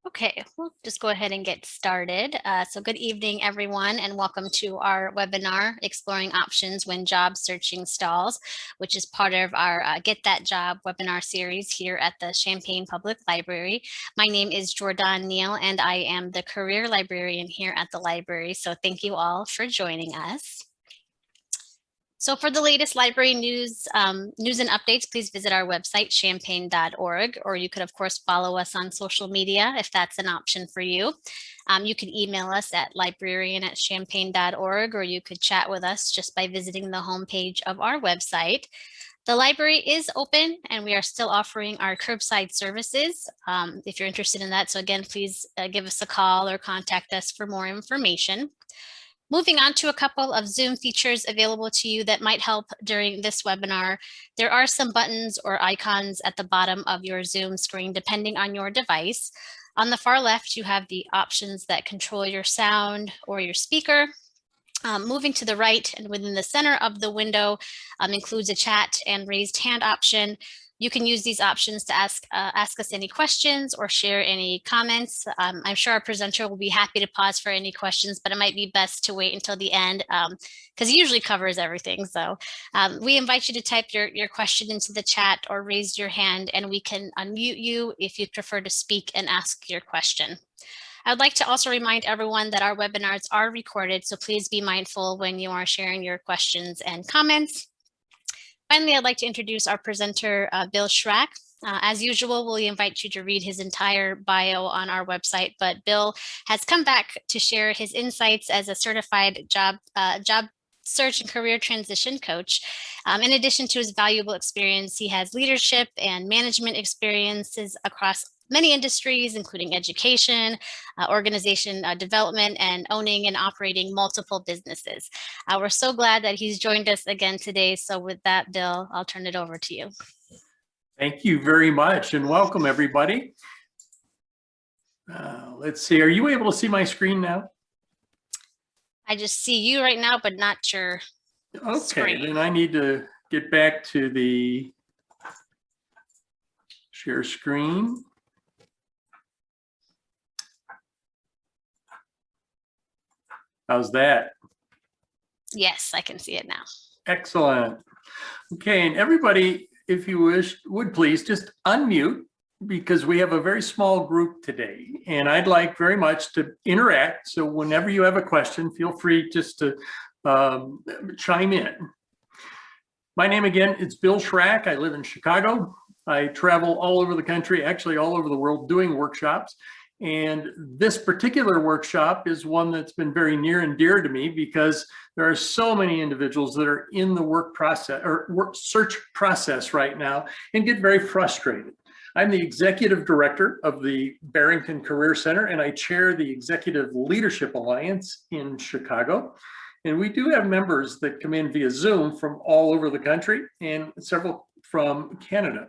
Okay, we'll just go ahead and get started. So good evening, everyone, and welcome to our webinar, Exploring Options When Job Searching Stalls, which is part of our Get That Job webinar series here at the Champaign Public Library. My name is Jordan Neal, and I am the career librarian here at the library. So thank you all for joining us. So for the latest library news and updates, please visit our website, champaign.org, or you could, of course, follow us on social media if that's an option for you. You can email us at librarian@champaign.org, or you could chat with us just by visiting the homepage of our website. The library is open and we are still offering our curbside services if you're interested in that. So again, please give us a call or contact us for more information. Moving on to a couple of Zoom features available to you that might help during this webinar. There are some buttons or icons at the bottom of your Zoom screen, depending on your device. On the far left, you have the options that control your sound or your speaker. Moving to the right and within the center of the window includes a chat and raised hand option. You can use these options to ask us any questions or share any comments. I'm sure our presenter will be happy to pause for any questions, but it might be best to wait until the end because he usually covers everything. So we invite you to type your question into the chat or raise your hand, and we can unmute you if you prefer to speak and ask your question. I'd like to also remind everyone that our webinars are recorded, so please be mindful when you are sharing your questions and comments. Finally, I'd like to introduce our presenter, Bill Schrack. As usual, we invite you to read his entire bio on our website, but Bill has come back to share his insights as a certified job search and career transition coach. In addition to his valuable experience, he has leadership and management experiences across many industries, including education, organization development, and owning and operating multiple businesses. We're so glad that he's joined us again today. So with that, Bill, I'll turn it over to you. Thank you very much, and welcome everybody. Let's see, are you able to see my screen now? I just see you right now, but not your screen. Then I need to get back to the share screen. How's that? Yes, I can see it now. Excellent. Okay, and everybody, if you wish, would please just unmute, because we have a very small group today, and I'd like very much to interact. So whenever you have a question, feel free just to chime in. My name again, it's Bill Schrack. I live in Chicago. I travel all over the country, actually all over the world, doing workshops. And this particular workshop is one that's been very near and dear to me, because there are so many individuals that are in the work process or work search process right now and get very frustrated. I'm the executive director of the Barrington Career Center, and I chair the Executive Leadership Alliance in Chicago. And we do have members that come in via Zoom from all over the country and several from Canada.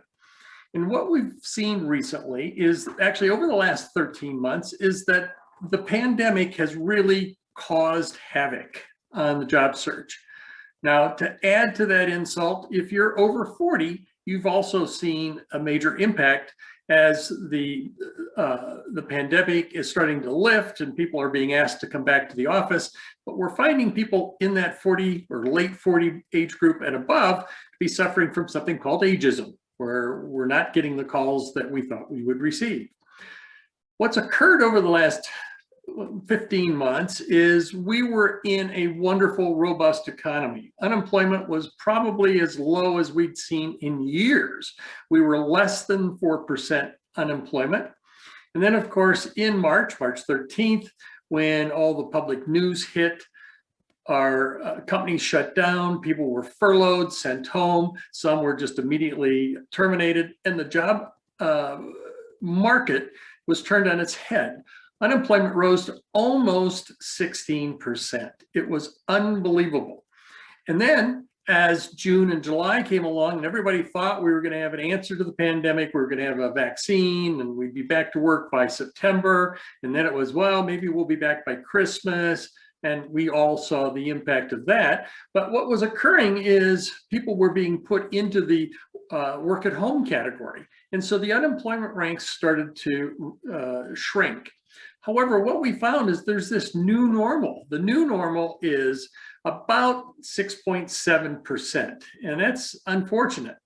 And what we've seen recently is, actually over the last 13 months, is that the pandemic has really caused havoc on the job search. Now, to add to that insult, if you're over 40, you've also seen a major impact as the pandemic is starting to lift and people are being asked to come back to the office. But we're finding people in that 40 or late 40 age group and above to be suffering from something called ageism, where we're not getting the calls that we thought we would receive. What's occurred over the last 15 months is we were in a wonderful, robust economy. Unemployment was probably as low as we'd seen in years. We were less than 4% unemployment. And then, of course, in March 13th, when all the public news hit, our companies shut down, people were furloughed, sent home, some were just immediately terminated, and the job market was turned on its head. Unemployment rose to almost 16%. It was unbelievable. And then as June and July came along and everybody thought we were going to have an answer to the pandemic, we were going to have a vaccine and we'd be back to work by September. And then it was, well, maybe we'll be back by Christmas. And we all saw the impact of that. But what was occurring is people were being put into the work at home category. And so the unemployment ranks started to shrink. However, what we found is there's this new normal. The new normal is about 6.7%, and that's unfortunate.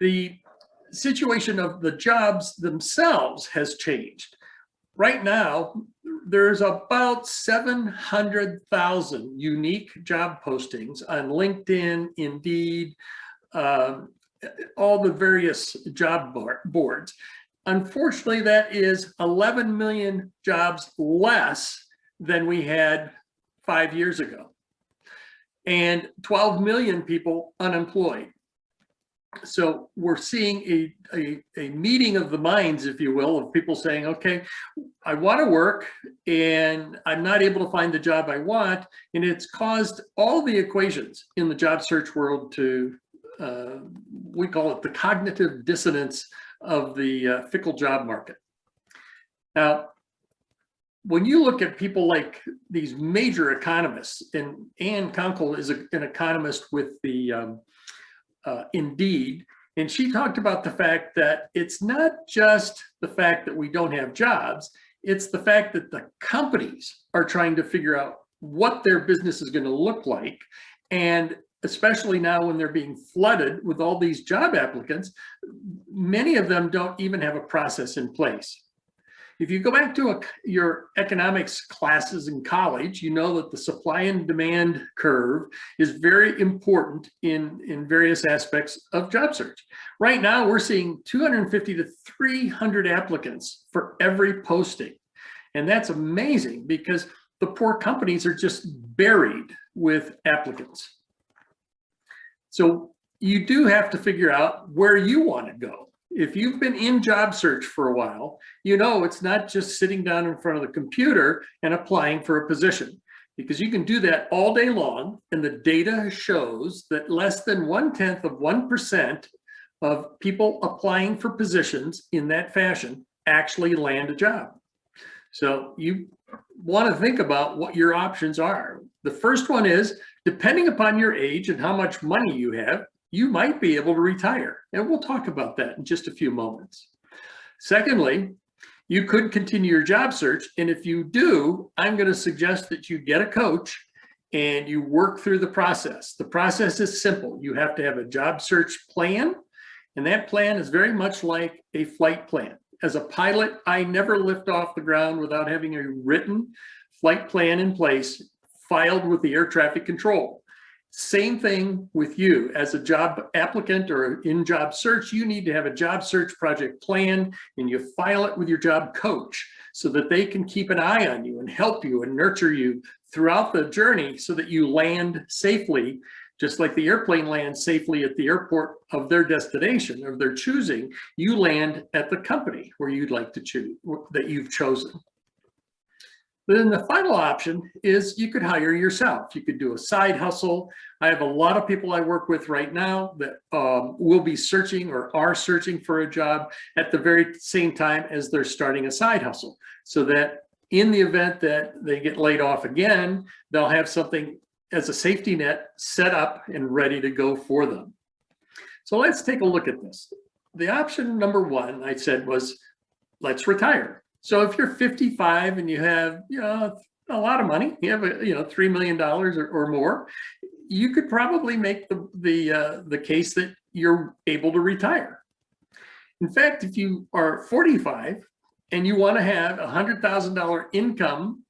The situation of the jobs themselves has changed. Right now, there's about 700,000 unique job postings on LinkedIn, Indeed, all the various job boards. Unfortunately, that is 11 million jobs less than we had 5 years ago, and 12 million people unemployed. So we're seeing a meeting of the minds, if you will, of people saying, okay, I want to work and I'm not able to find the job I want. And it's caused all the equations in the job search world to, we call it the cognitive dissonance of the fickle job market. Now, when you look at people like these major economists, and Ann Kunkel is an economist with the Indeed, and she talked about the fact that it's not just the fact that we don't have jobs, it's the fact that the companies are trying to figure out what their business is going to look like. And especially now when they're being flooded with all these job applicants, many of them don't even have a process in place. If you go back to your economics classes in college, you know that the supply and demand curve is very important in various aspects of job search. Right now, we're seeing 250 to 300 applicants for every posting. And that's amazing because the poor companies are just buried with applicants. So you do have to figure out where you want to go. If you've been in job search for a while, you know it's not just sitting down in front of the computer and applying for a position, because you can do that all day long. And the data shows that less than 0.1% of people applying for positions in that fashion actually land a job. So you want to think about what your options are. The first one is, depending upon your age and how much money you have, you might be able to retire. And we'll talk about that in just a few moments. Secondly, you could continue your job search. And if you do, I'm going to suggest that you get a coach and you work through the process. The process is simple. You have to have a job search plan. And that plan is very much like a flight plan. As a pilot, I never lift off the ground without having a written flight plan in place, filed with the air traffic control. Same thing with you as a job applicant or in job search. You need to have a job search project plan, and you file it with your job coach so that they can keep an eye on you and help you and nurture you throughout the journey so that you land safely, just like the airplane lands safely at the airport of their destination of their choosing. You land at the company where you'd like to choose, that you've chosen. Then the final option is you could hire yourself. You could do a side hustle. I have a lot of people I work with right now that will be searching or are searching for a job at the very same time as they're starting a side hustle, so that in the event that they get laid off again, they'll have something as a safety net set up and ready to go for them. So let's take a look at this. The option number one I said was, let's retire. So if you're 55 and you have, a lot of money, you have, $3 million or more, you could probably make the case that you're able to retire. In fact, if you are 45 and you want to have $100,000 income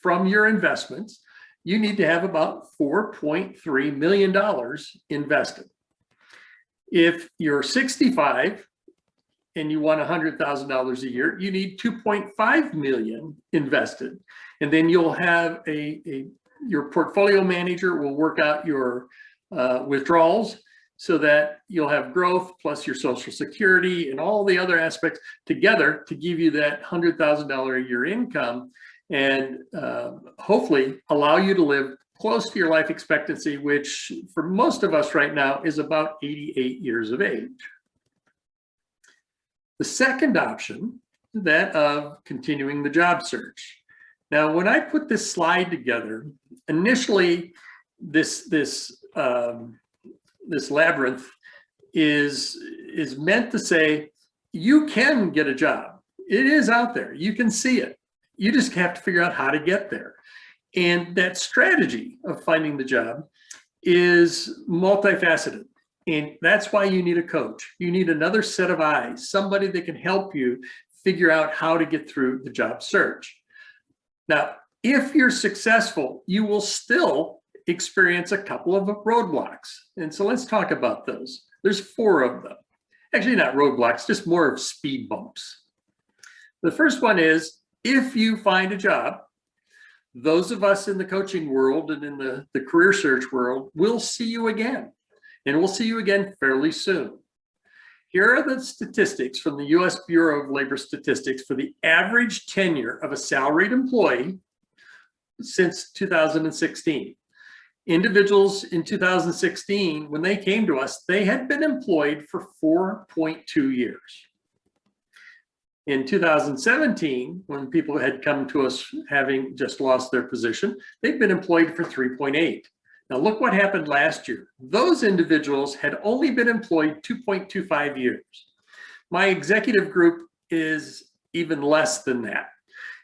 from your investments, you need to have about $4.3 million invested. If you're 65 and you want $100,000 a year, you need $2.5 million invested. And then you'll have your portfolio manager will work out your withdrawals so that you'll have growth plus your Social Security and all the other aspects together to give you that $100,000 a year income, and hopefully allow you to live close to your life expectancy, which for most of us right now is about 88 years of age. The second option, that of continuing the job search. Now, when I put this slide together, initially this labyrinth is meant to say, you can get a job. It is out there. You can see it. You just have to figure out how to get there. And that strategy of finding the job is multifaceted. And that's why you need a coach. You need another set of eyes, somebody that can help you figure out how to get through the job search. Now, if you're successful, you will still experience a couple of roadblocks. And so let's talk about those. There's 4 of them. Actually, not roadblocks, just more of speed bumps. The first one is, if you find a job, those of us in the coaching world and in the career search world will see you again. And we'll see you again fairly soon. Here are the statistics from the US Bureau of Labor Statistics for the average tenure of a salaried employee since 2016. Individuals in 2016, when they came to us, they had been employed for 4.2 years. In 2017, when people had come to us having just lost their position, they'd been employed for 3.8. Now look what happened last year. Those individuals had only been employed 2.25 years. My executive group is even less than that.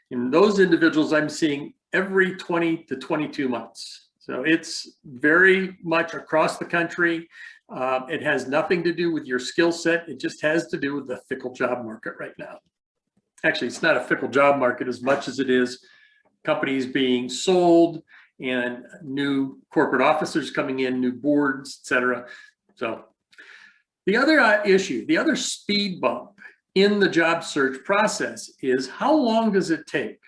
And those individuals I'm seeing every 20 to 22 months. So it's very much across the country. It has nothing to do with your skill set. It just has to do with the fickle job market right now. Actually, it's not a fickle job market as much as it is companies being sold and new corporate officers coming in, new boards, et cetera. So the other issue, the other speed bump in the job search process is, how long does it take?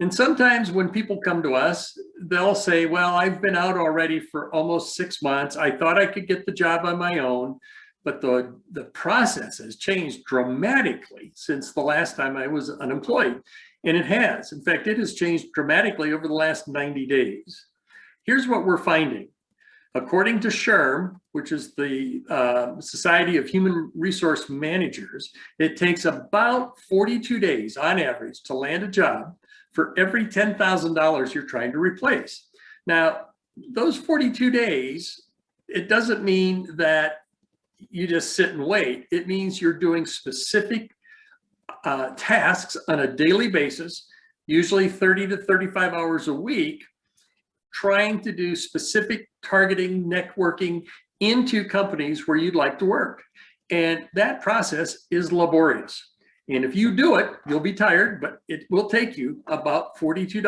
And sometimes when people come to us, they'll say, well, I've been out already for almost 6 months. I thought I could get the job on my own, but the process has changed dramatically since the last time I was unemployed. And it has. In fact, it has changed dramatically over the last 90 days. Here's what we're finding. According to SHRM, which is the Society of Human Resource Managers, it takes about 42 days on average to land a job for every $10,000 you're trying to replace. Now, those 42 days, it doesn't mean that you just sit and wait. It means you're doing specific tasks on a daily basis, usually 30 to 35 hours a week, trying to do specific targeting, networking into companies where you'd like to work. And that process is laborious. And if you do it, you'll be tired, but it will take you about 42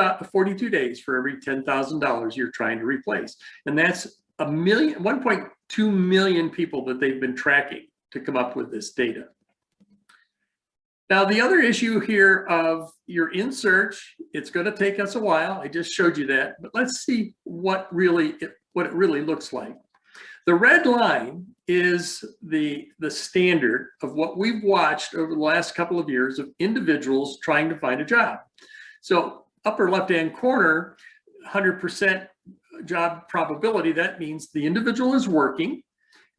days for every $10,000 you're trying to replace. And that's 1.2 million people that they've been tracking to come up with this data. Now, the other issue here of you're in search, it's going to take us a while. I just showed you that, but let's see what it really looks like. The red line is the standard of what we've watched over the last couple of years of individuals trying to find a job. So upper left-hand corner, 100% job probability, that means the individual is working.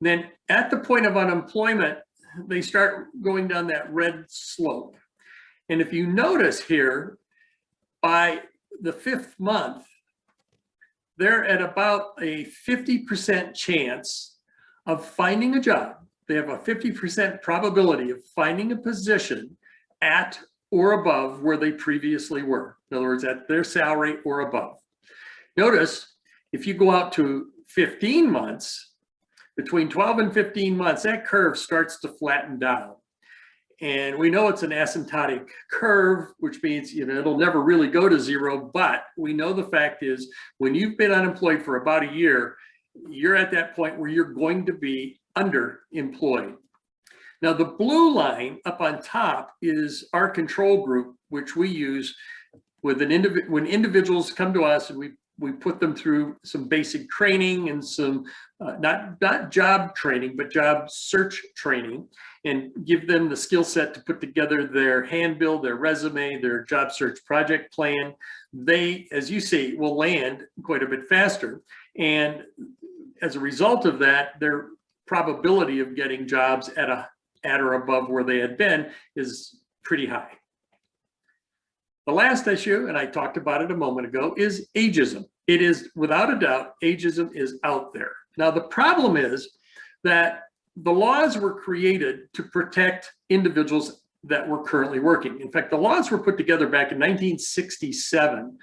Then at the point of unemployment, they start going down that red slope. And if you notice here, by the 5th month, they're at about a 50% chance of finding a job. They have a 50% probability of finding a position at or above where they previously were. In other words, at their salary or above. Notice, if you go out to 15 months, between 12 and 15 months, that curve starts to flatten down. And we know it's an asymptotic curve, which means it'll never really go to 0, but we know the fact is when you've been unemployed for about a year, you're at that point where you're going to be underemployed. Now, the blue line up on top is our control group, which we use with when individuals come to us, and we put them through some basic training and some not job training, but job search training, and give them the skill set to put together their handbill, their resume, their job search project plan. They, as you see, will land quite a bit faster. And as a result of that, their probability of getting jobs at or above where they had been is pretty high. The last issue, and I talked about it a moment ago, is ageism. It is, without a doubt, ageism is out there. Now, the problem is that the laws were created to protect individuals that were currently working. In fact, the laws were put together back in 1967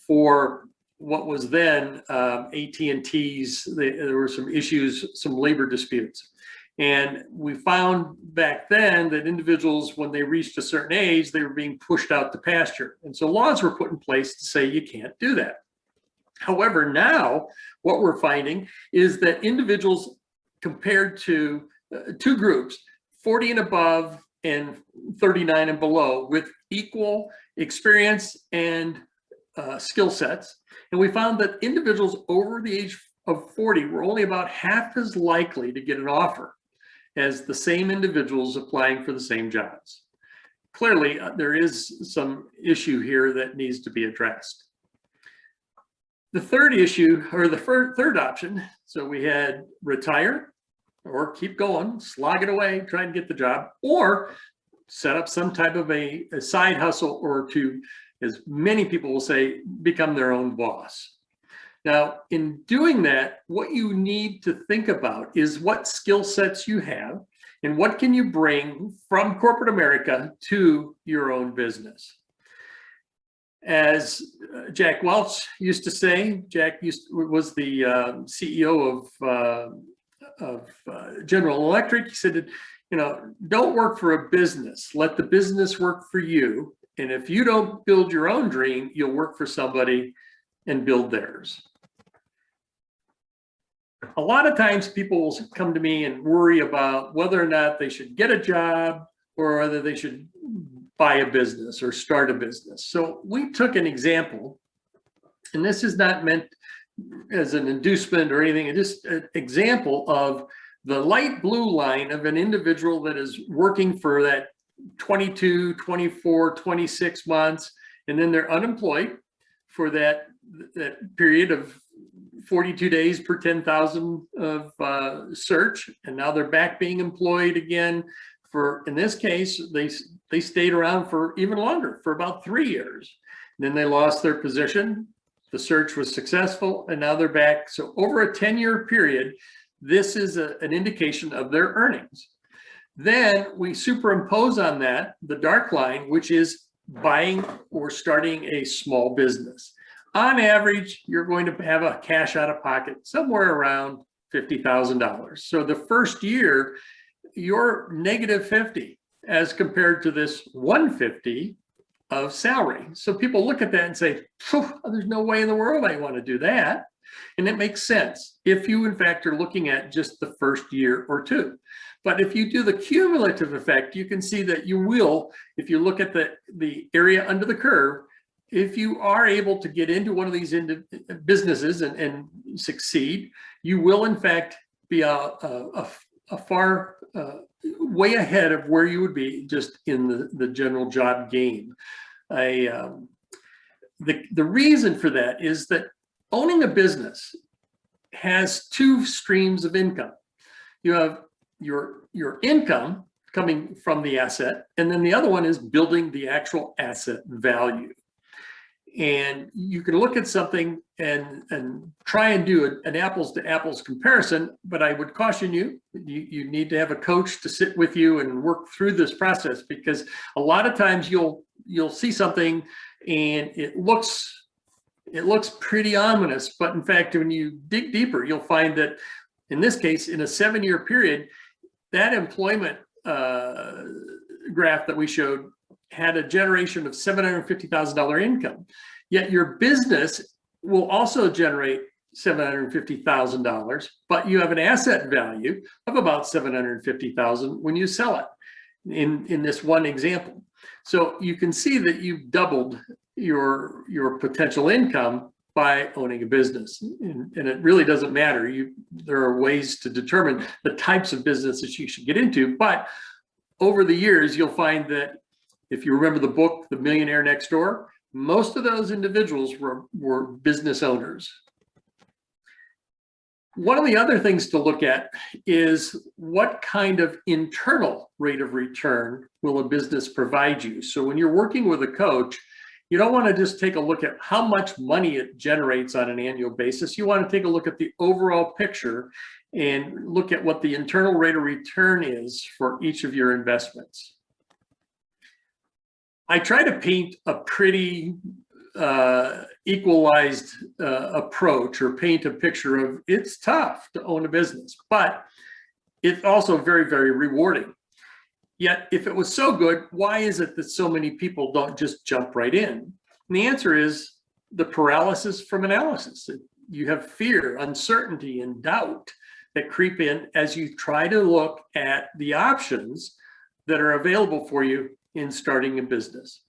for what was then AT&T's. There were some issues, some labor disputes. And we found back then that individuals, when they reached a certain age, they were being pushed out to pasture. And so laws were put in place to say you can't do that. However, now what we're finding is that individuals compared to two groups, 40 and above and 39 and below, with equal experience and skill sets. And we found that individuals over the age of 40 were only about half as likely to get an offer as the same individuals applying for the same jobs. Clearly, there is some issue here that needs to be addressed. The third issue, or the third option, so we had retire or keep going, slog it away, try and get the job, or set up some type of a side hustle, or to, as many people will say, become their own boss. Now, in doing that, what you need to think about is what skill sets you have and what can you bring from corporate America to your own business. As Jack Welch used to say, Jack was the CEO of General Electric. He said, don't work for a business, let the business work for you. And if you don't build your own dream, you'll work for somebody and build theirs. A lot of times people will come to me and worry about whether or not they should get a job or whether they should buy a business or start a business. So we took an example, and this is not meant as an inducement or anything, it's just an example of the light blue line of an individual that is working for that 22, 24, 26 months, and then they're unemployed for that period of 42 days per 10,000 of search, and now they're back being employed again for, in this case, they stayed around for even longer, for about 3 years. And then they lost their position, the search was successful, and now they're back. So over a 10-year period, this is an indication of their earnings. Then we superimpose on that the dark line, which is buying or starting a small business. On average, you're going to have a cash out of pocket somewhere around $50,000. So the first year, you're negative 50 as compared to this 150 of salary. So people look at that and say, there's no way in the world I want to do that. And it makes sense if you, in fact, are looking at just the first year or two. But if you do the cumulative effect, you can see that you will, if you look at the area under the curve, if you are able to get into one of these businesses and succeed, you will, in fact, be a far way ahead of where you would be just in the general job game. The reason for that is that owning a business has two streams of income. You have your income coming from the asset, and then the other one is building the actual asset value. And you can look at something and try and do an apples to apples comparison, but I would caution you need to have a coach to sit with you and work through this process, because a lot of times you'll see something and it looks pretty ominous, but in fact, when you dig deeper, you'll find that in this case, in a 7-year period, that employment graph that we showed had a generation of $750,000 income. Yet your business will also generate $750,000, but you have an asset value of about $750,000 when you sell it in this one example. So you can see that you've doubled your potential income by owning a business. And it really doesn't matter. There are ways to determine the types of businesses you should get into, but over the years, you'll find that if you remember the book, The Millionaire Next Door, most of those individuals were business owners. One of the other things to look at is what kind of internal rate of return will a business provide you. So when you're working with a coach, You don't want to just take a look at how much money it generates on an annual basis. You want to take a look at the overall picture and look at what the internal rate of return is for each of your investments. I try to paint a pretty equalized approach, or paint a picture of it's tough to own a business, but it's also very, very rewarding. Yet, if it was so good, why is it that so many people don't just jump right in? And the answer is the paralysis from analysis. You have fear, uncertainty, and doubt that creep in as you try to look at the options that are available for you in starting a business.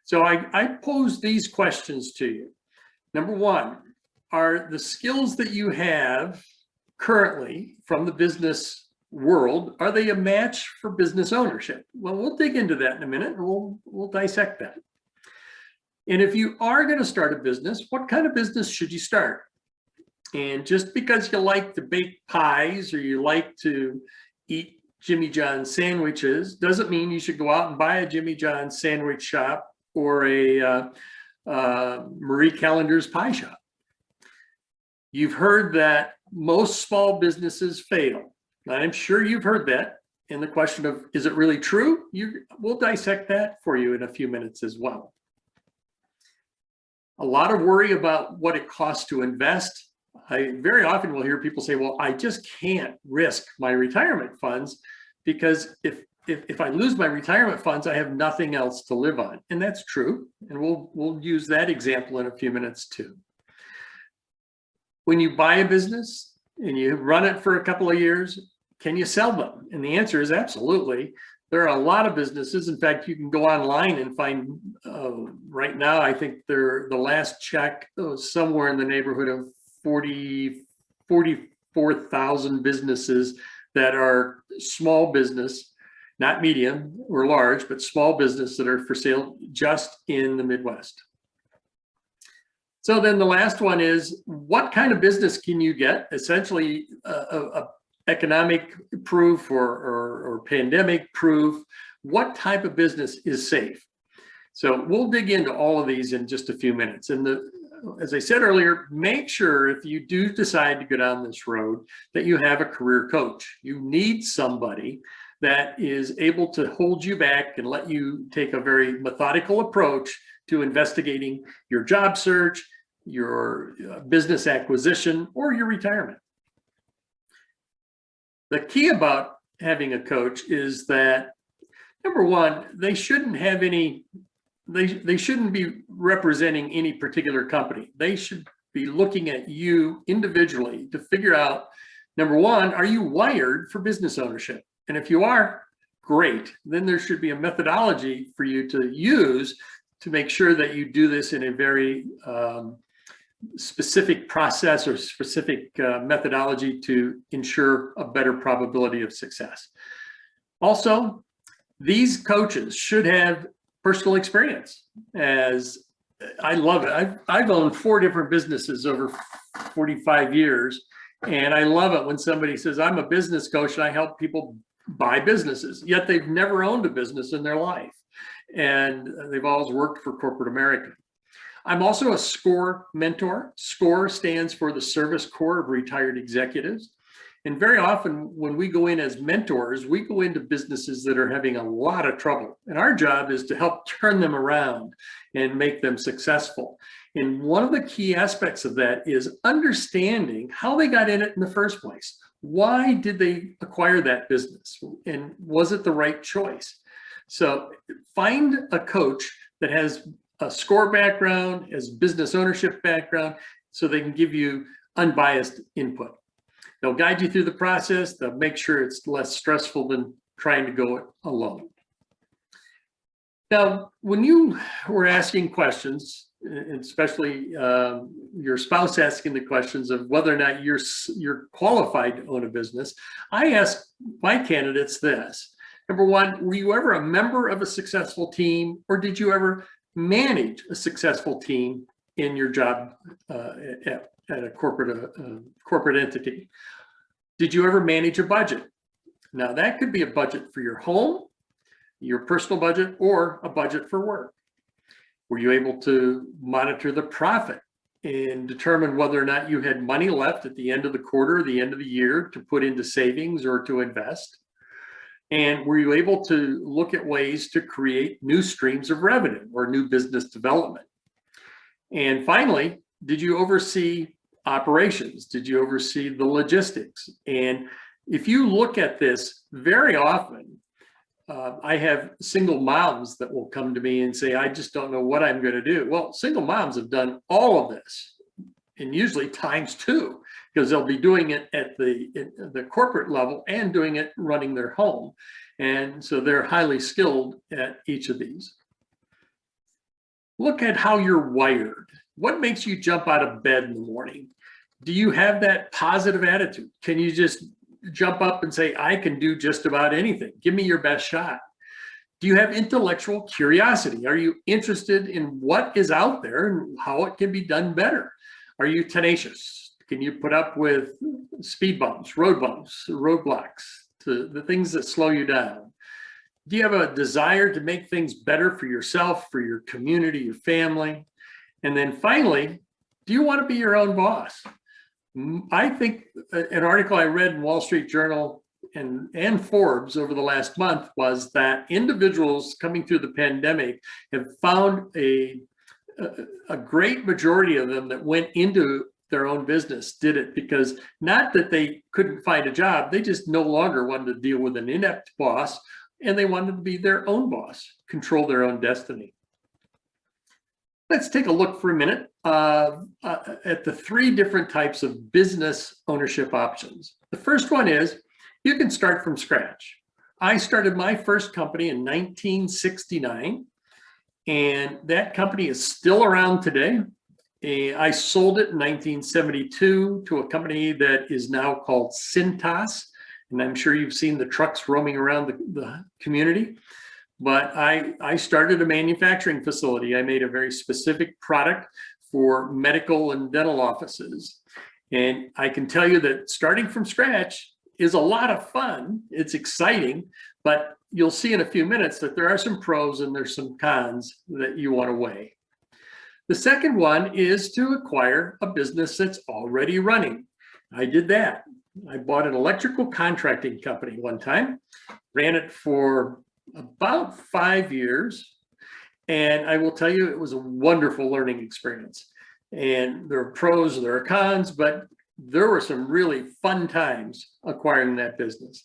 So I pose these questions to you. Number one, are the skills that you have currently from the business world, are they a match for business ownership? Well, we'll dig into that in a minute, and we'll dissect that. And if you are going to start a business, what kind of business should you start? And just because you like to bake pies or you like to eat Jimmy John's sandwiches doesn't mean you should go out and buy a Jimmy John's sandwich shop or a Marie Callender's pie shop. You've heard that most small businesses fail. I'm sure you've heard that. And the question of, is it really true? We'll dissect that for you in a few minutes as well. A lot of worry about what it costs to invest. I very often will hear people say, well, I just can't risk my retirement funds because if I lose my retirement funds, I have nothing else to live on. And that's true. And we'll use that example in a few minutes too. When you buy a business and you run it for a couple of years, can you sell them? And the answer is absolutely. There are a lot of businesses. In fact, you can go online and find, right now, I think the last check was somewhere in the neighborhood of 44,000 businesses that are small business, not medium or large, but small business that are for sale just in the Midwest. So then the last one is, what kind of business can you get? Essentially, a economic proof or pandemic proof. What type of business is safe? So we'll dig into all of these in just a few minutes. And as I said earlier, make sure if you do decide to go down this road that you have a career coach. You need somebody that is able to hold you back and let you take a very methodical approach to investigating your job search, your business acquisition, or your retirement. The key about having a coach is that, number one, they shouldn't have any, they shouldn't be representing any particular company. They should be looking at you individually to figure out, number one, are you wired for business ownership? And if you are, great. Then there should be a methodology for you to use to make sure that you do this in a very specific process or specific methodology to ensure a better probability of success. Also, these coaches should have personal experience. As I love it. I've owned 4 different businesses over 45 years. And I love it when somebody says, I'm a business coach and I help people buy businesses, yet they've never owned a business in their life. And they've always worked for corporate America. I'm also a SCORE mentor. SCORE stands for the Service Corps of Retired Executives. And very often when we go in as mentors, we go into businesses that are having a lot of trouble. And our job is to help turn them around and make them successful. And one of the key aspects of that is understanding how they got in it in the first place. Why did they acquire that business? And was it the right choice? So find a coach that has a SCORE background, has business ownership background, so they can give you unbiased input. They'll guide you through the process. They'll make sure it's less stressful than trying to go it alone. Now, when you were asking questions, especially your spouse asking the questions of whether or not you're qualified to own a business, I ask my candidates this. Number one, were you ever a member of a successful team, or did you ever manage a successful team in your job at a corporate entity? Did you ever manage a budget? Now that could be a budget for your home, your personal budget, or a budget for work. Were you able to monitor the profit and determine whether or not you had money left at the end of the quarter, the end of the year to put into savings or to invest? And were you able to look at ways to create new streams of revenue or new business development? And finally, did you oversee operations? Did you oversee the logistics? And if you look at this very often, I have single moms that will come to me and say, I just don't know what I'm going to do. Well, single moms have done all of this, and usually times two, because they'll be doing it at the corporate level and doing it running their home. And so they're highly skilled at each of these. Look at how you're wired. What makes you jump out of bed in the morning? Do you have that positive attitude? Can you just jump up and say, I can do just about anything? Give me your best shot. Do you have intellectual curiosity? Are you interested in what is out there and how it can be done better? Are you tenacious? Can you put up with speed bumps, roadblocks, to the things that slow you down? Do you have a desire to make things better for yourself, for your community, your family? And then finally, do you want to be your own boss? I think an article I read in Wall Street Journal and Forbes over the last month was that individuals coming through the pandemic have found a great majority of them that went into their own business did it because not that they couldn't find a job, they just no longer wanted to deal with an inept boss, and they wanted to be their own boss, control their own destiny. Let's take a look for a minute at the three different types of business ownership options. The first one is you can start from scratch. I started my first company in 1969, and that company is still around today. I sold it in 1972 to a company that is now called Cintas, and I'm sure you've seen the trucks roaming around the community. But I started a manufacturing facility. I made a very specific product for medical and dental offices. And I can tell you that starting from scratch is a lot of fun. It's exciting, but you'll see in a few minutes that there are some pros and there's some cons that you want to weigh. The second one is to acquire a business that's already running. I did that. I bought an electrical contracting company one time, ran it for about 5 years. And I will tell you, it was a wonderful learning experience. And there are pros, there are cons, but there were some really fun times acquiring that business.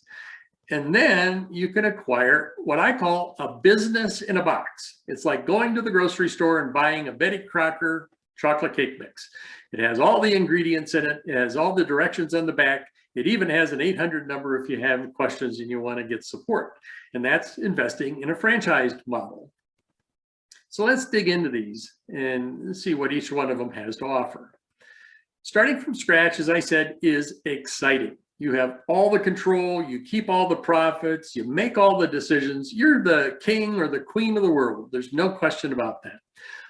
And then you can acquire what I call a business in a box. It's like going to the grocery store and buying a Betty Crocker chocolate cake mix. It has all the ingredients in it. It has all the directions on the back. It even has an 800 number if you have questions and you want to get support. And that's investing in a franchised model. So let's dig into these and see what each one of them has to offer. Starting from scratch, as I said, is exciting. You have all the control, you keep all the profits, you make all the decisions. You're the king or the queen of the world. There's no question about that.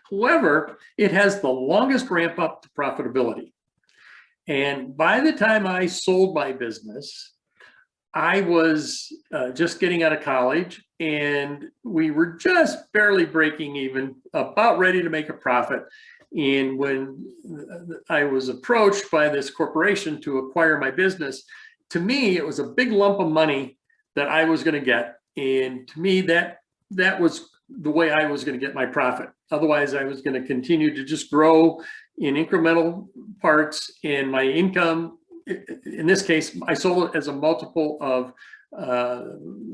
However, it has the longest ramp up to profitability. And by the time I sold my business, I was just getting out of college and we were just barely breaking even, about ready to make a profit. And when I was approached by this corporation to acquire my business, to me, it was a big lump of money that I was going to get. And to me, that was the way I was going to get my profit. Otherwise, I was going to continue to just grow in incremental parts, and my income, in this case, I sold it as a multiple of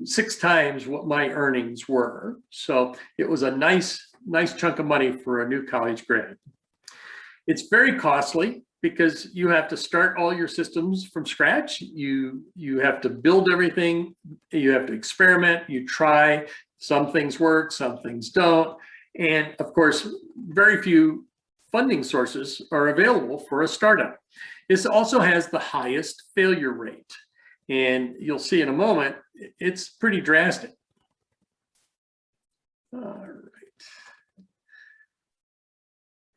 6 times what my earnings were. So it was a nice chunk of money for a new college grad. It's very costly because you have to start all your systems from scratch. You have to build everything. You have to experiment. You try. Some things work, some things don't. And of course, very few funding sources are available for a startup. This also has the highest failure rate. And you'll see in a moment, it's pretty drastic. All right.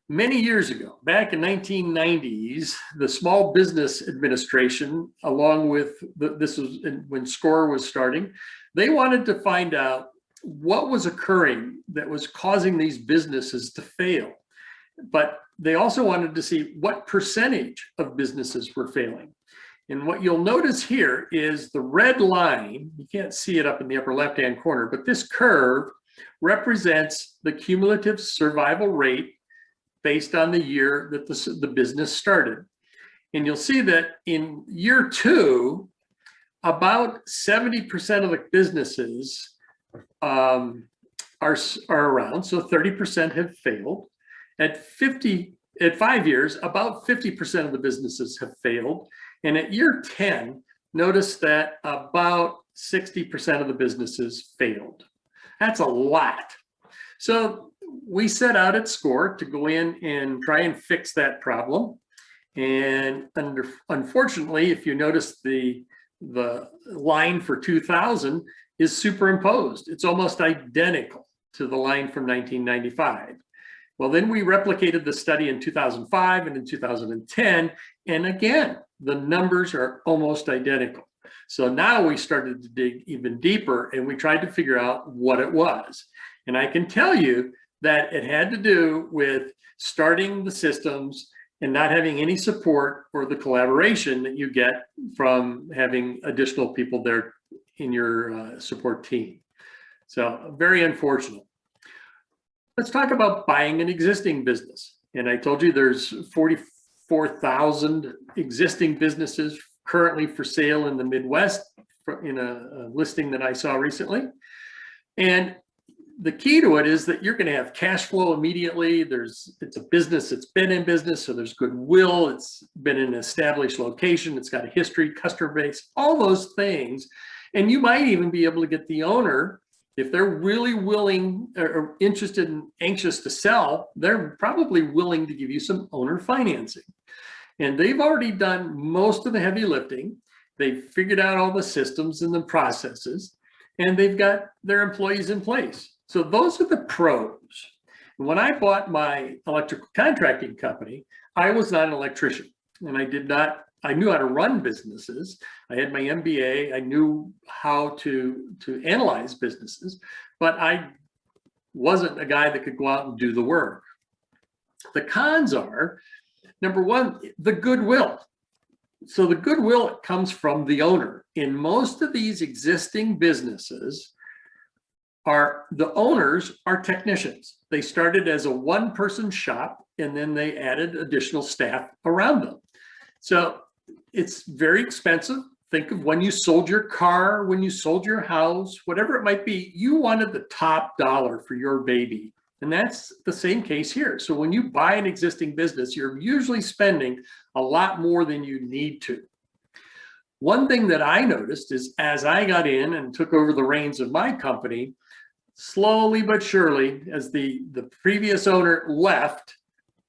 Many years ago, back in 1990s, the Small Business Administration, along with, this was when SCORE was starting, they wanted to find out what was occurring that was causing these businesses to fail. But they also wanted to see what percentage of businesses were failing. And what you'll notice here is the red line, you can't see it up in the upper left-hand corner, but this curve represents the cumulative survival rate based on the year that the business started. And you'll see that in year 2, about 70% of the businesses are around, so 30% have failed. At 5 years, about 50% of the businesses have failed. And at year 10, notice that about 60% of the businesses failed. That's a lot. So we set out at SCORE to go in and try and fix that problem. And unfortunately, if you notice, the line for 2000 is superimposed. It's almost identical to the line from 1995. Well, then we replicated the study in 2005 and in 2010. And again, the numbers are almost identical. So now we started to dig even deeper and we tried to figure out what it was. And I can tell you that it had to do with starting the systems and not having any support or the collaboration that you get from having additional people there in your support team. So very unfortunate. Let's talk about buying an existing business. And I told you there's 44,000 existing businesses currently for sale in the Midwest in a listing that I saw recently. And the key to it is that you're going to have cash flow immediately. It's a business that's been in business, so there's goodwill. It's been in an established location. It's got a history, customer base, all those things. And you might even be able to get the owner, if they're really willing or interested and anxious to sell, they're probably willing to give you some owner financing. And they've already done most of the heavy lifting. They've figured out all the systems and the processes, and they've got their employees in place. So those are the pros. When I bought my electrical contracting company, I was not an electrician, and I knew how to run businesses. I had my MBA. I knew how to analyze businesses, but I wasn't a guy that could go out and do the work. The cons are, number one, the goodwill. So the goodwill comes from the owner. In most of these existing businesses, the owners are technicians. They started as a one-person shop, and then they added additional staff around them. So it's very expensive. Think of when you sold your car, when you sold your house, whatever it might be, you wanted the top dollar for your baby. And that's the same case here. So when you buy an existing business, you're usually spending a lot more than you need to. One thing that I noticed is as I got in and took over the reins of my company, slowly but surely, as the previous owner left,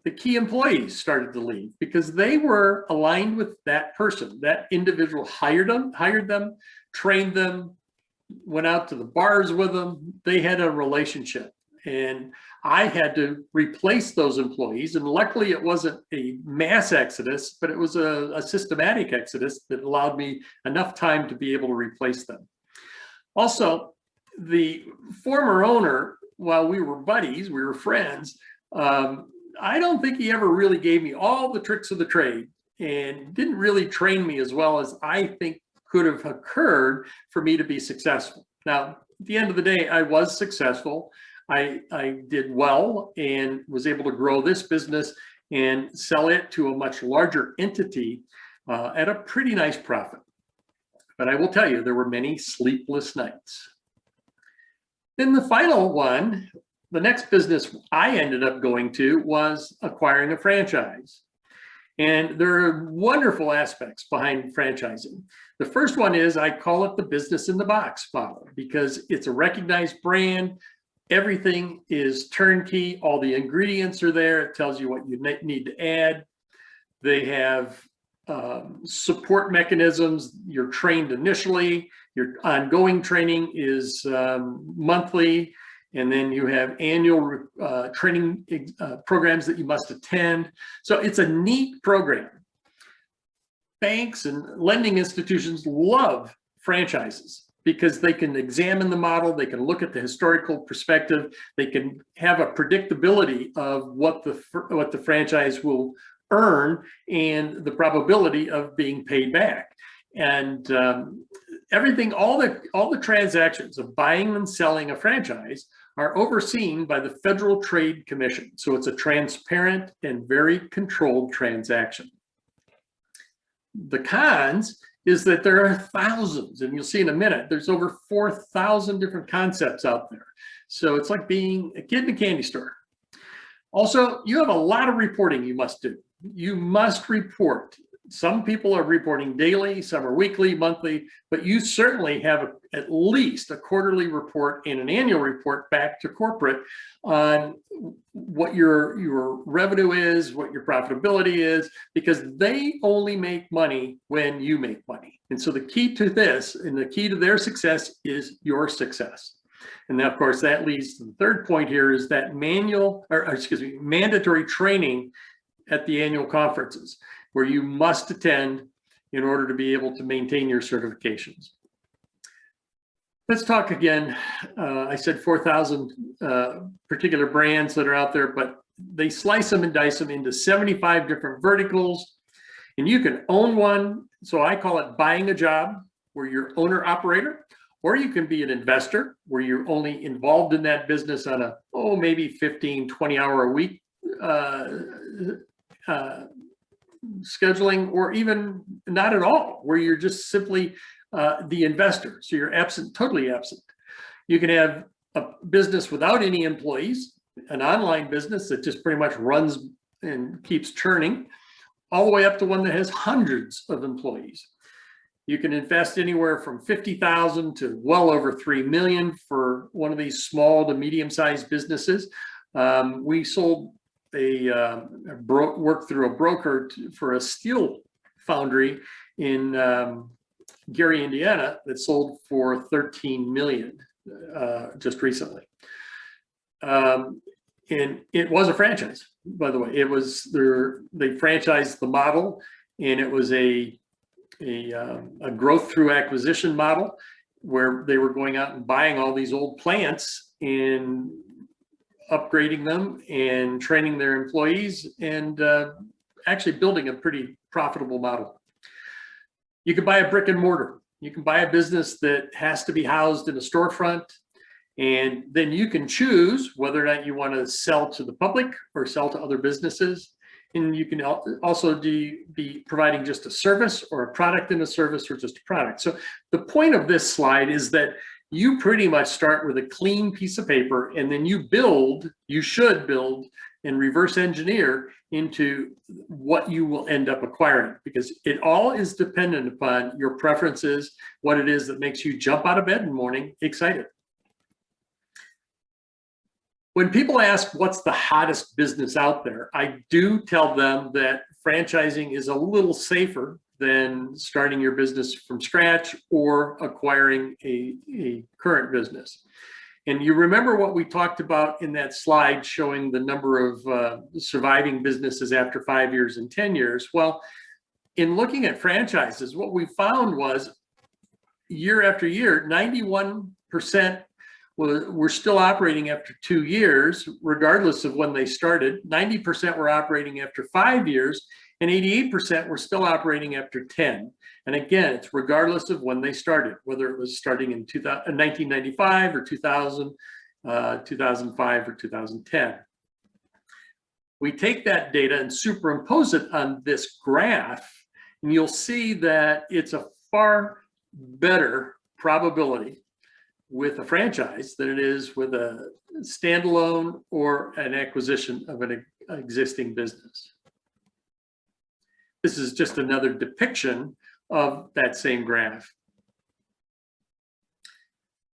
the key employees started to leave because they were aligned with that person. That individual hired them, trained them, went out to the bars with them. They had a relationship. And I had to replace those employees. And luckily it wasn't a mass exodus, but it was a systematic exodus that allowed me enough time to be able to replace them. Also, the former owner, while we were buddies, we were friends, I don't think he ever really gave me all the tricks of the trade and didn't really train me as well as I think could have occurred for me to be successful. Now, at the end of the day, I was successful. I did well and was able to grow this business and sell it to a much larger entity at a pretty nice profit. But I will tell you, there were many sleepless nights. Then the final one, the next business I ended up going to was acquiring a franchise. And there are wonderful aspects behind franchising. The first one is I call it the business in the box model because it's a recognized brand. Everything is turnkey. All the ingredients are there. It tells you what you need to add. They have support mechanisms. You're trained initially. Your ongoing training is monthly. And then you have annual training programs that you must attend. So it's a neat program. Banks and lending institutions love franchises because they can examine the model, they can look at the historical perspective, they can have a predictability of what the franchise will earn and the probability of being paid back. And everything, all the transactions of buying and selling a franchise are overseen by the Federal Trade Commission. So it's a transparent and very controlled transaction. The cons is that there are thousands, and you'll see in a minute, there's over 4,000 different concepts out there. So it's like being a kid in a candy store. Also, you have a lot of reporting you must do. You must report. Some people are reporting daily, some are weekly, monthly, but you certainly have at least a quarterly report and an annual report back to corporate on what your revenue is, what your profitability is, because they only make money when you make money. And so the key to this and the key to their success is your success. And then, of course, that leads to the third point here is that mandatory training at the annual conferences, where you must attend in order to be able to maintain your certifications. Let's talk again. I said 4,000 particular brands that are out there, but they slice them and dice them into 75 different verticals, and you can own one. So I call it buying a job, where you're owner operator, or you can be an investor, where you're only involved in that business on a, maybe 15, 20 hour a week scheduling, or even not at all, where you're just simply the investor. So you're absent, totally absent. You can have a business without any employees, an online business that just pretty much runs and keeps churning, all the way up to one that has hundreds of employees. You can invest anywhere from 50,000 to well over 3 million for one of these small to medium-sized businesses. We sold worked through a broker for a steel foundry in Gary, Indiana, that sold for 13 million just recently. And it was a franchise, by the way. It was they franchised the model, and it was a growth through acquisition model, where they were going out and buying all these old plants and upgrading them and training their employees, and actually building a pretty profitable model. You can buy a brick and mortar. You can buy a business that has to be housed in a storefront, and then you can choose whether or not you want to sell to the public or sell to other businesses. And you can also be providing just a service, or a product and a service, or just a product. So the point of this slide is that you pretty much start with a clean piece of paper, and then you should build and reverse engineer into what you will end up acquiring, because it all is dependent upon your preferences, what it is that makes you jump out of bed in the morning excited. When people ask what's the hottest business out there, I do tell them that franchising is a little safer than starting your business from scratch or acquiring a current business. And you remember what we talked about in that slide showing the number of surviving businesses after 5 years and 10 years. Well, in looking at franchises, what we found was year after year, 91% were still operating after 2 years, regardless of when they started. 90% were operating after 5 years, and 88% were still operating after 10. And again, it's regardless of when they started, whether it was starting in 1995 or 2000, 2005 or 2010. We take that data and superimpose it on this graph, and you'll see that it's a far better probability with a franchise than it is with a standalone or an acquisition of an existing business. This is just another depiction of that same graph.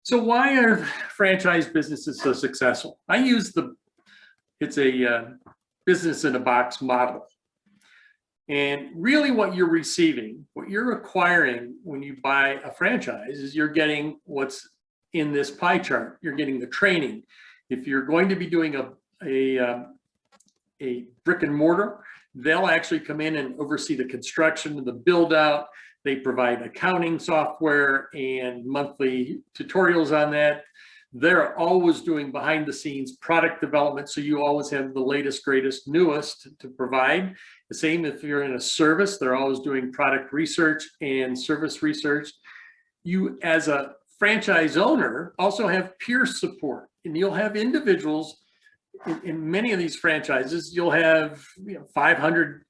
So why are franchise businesses so successful? I use it's a business in a box model. And really what you're receiving, what you're acquiring when you buy a franchise is you're getting what's in this pie chart. You're getting the training. If you're going to be doing a brick and mortar, they'll actually come in and oversee the construction, the build out, They provide accounting software and monthly tutorials on that. They're always doing behind the scenes product development, so you always have the latest, greatest, newest to provide. The same if you're in a service, they're always doing product research and service research. You, as a franchise owner, also have peer support, and you'll have individuals in many of these franchises. You'll have 500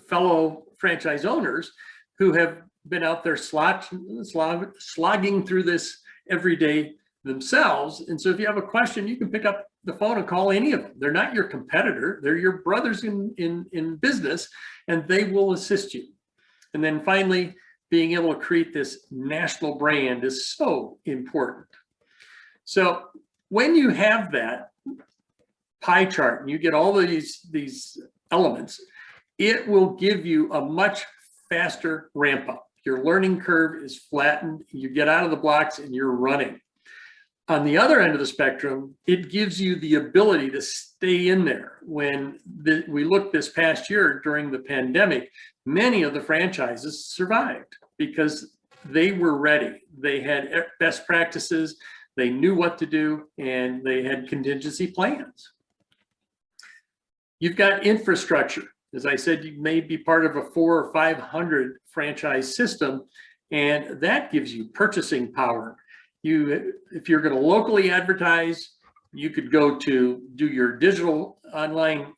fellow franchise owners who have been out there slogging through this every day themselves. And so if you have a question, you can pick up the phone and call any of them. They're not your competitor. They're your brothers in business, and they will assist you. And then finally, being able to create this national brand is so important. So when you have that pie chart and you get all these elements, it will give you a much faster ramp up. Your learning curve is flattened. You get out of the blocks and you're running. On the other end of the spectrum, it gives you the ability to stay in there. When we looked this past year during the pandemic, many of the franchises survived because they were ready. They had best practices, they knew what to do, and they had contingency plans. You've got infrastructure. As I said, you may be part of a 400 or 500 franchise system, and that gives you purchasing power. If you're going to locally advertise, you could go to do your digital online,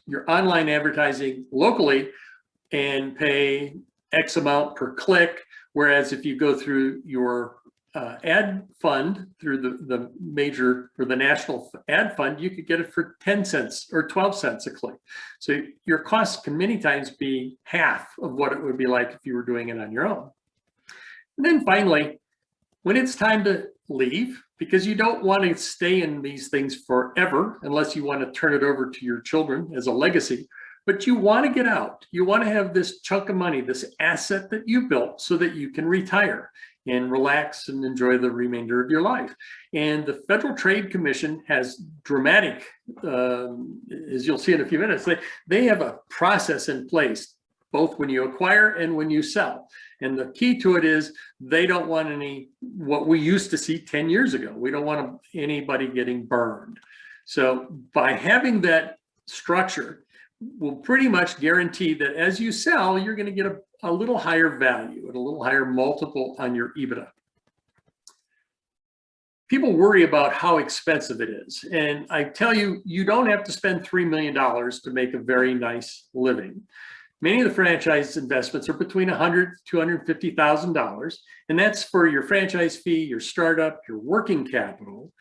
your online advertising locally and pay X amount per click. Whereas if you go through your ad fund, through the major or the national ad fund, you could get it for 10 cents or 12 cents a click. So your costs can many times be half of what it would be like if you were doing it on your own. And then finally, when it's time to leave, because you don't want to stay in these things forever unless you want to turn it over to your children as a legacy, but you want to get out. You want to have this chunk of money, this asset that you built so that you can retire and relax and enjoy the remainder of your life. And the Federal Trade Commission has dramatic, as you'll see in a few minutes, they have a process in place, both when you acquire and when you sell. And the key to it is they don't want what we used to see 10 years ago. We don't want anybody getting burned. So by having that structure, will pretty much guarantee that as you sell, you're going to get a little higher value and a little higher multiple on your EBITDA. People worry about how expensive it is. And I tell you, you don't have to spend $3 million to make a very nice living. Many of the franchise investments are between $100,000 to $250,000, and that's for your franchise fee, your startup, your working capital.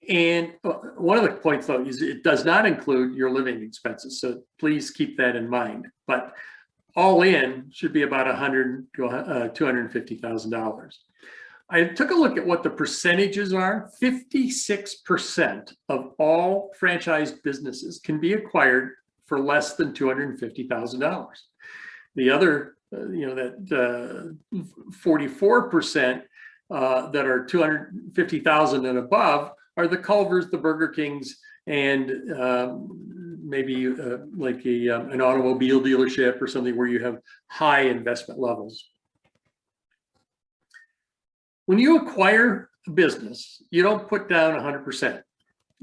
And one of the points, though, is it does not include your living expenses. So please keep that in mind. But all in should be about $100,000 to $250,000. I took a look at what the percentages are. 56% of all franchise businesses can be acquired for less than $250,000. The other, that 44% that are $250,000 and above are the Culvers, the Burger Kings, and maybe like an automobile dealership or something where you have high investment levels. When you acquire a business, you don't put down 100%.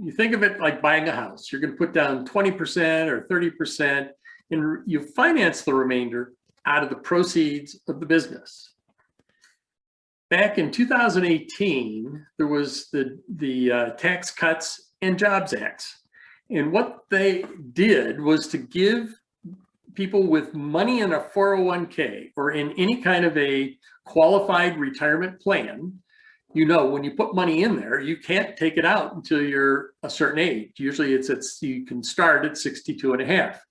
You think of it like buying a house. You're going to put down 20% or 30%, and you finance the remainder out of the proceeds of the business. Back in 2018, there was the Tax Cuts and Jobs Acts. And what they did was to give people with money in a 401k or in any kind of a qualified retirement plan, when you put money in there, you can't take it out until you're a certain age. Usually you can start at 62 and a half.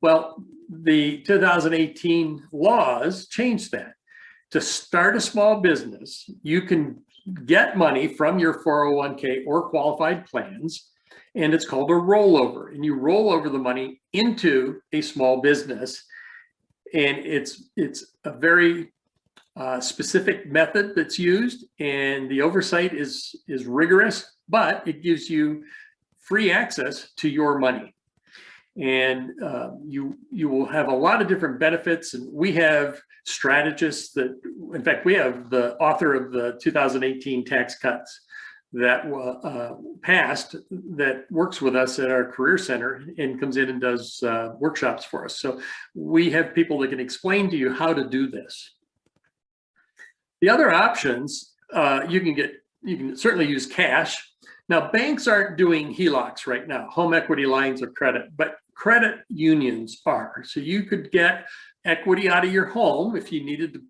Well, the 2018 laws changed that. To start a small business, you can get money from your 401k or qualified plans, and it's called a rollover. And you roll over the money into a small business, and it's a very specific method that's used, and the oversight is rigorous, but it gives you free access to your money. And you will have a lot of different benefits. And we have strategists that, in fact, we have the author of the 2018 tax cuts that passed that works with us at our career center and comes in and does workshops for us. So we have people that can explain to you how to do this. The other options, you can certainly use cash. Now, banks aren't doing HELOCs right now, home equity lines of credit, but credit unions are. So you could get equity out of your home if you needed to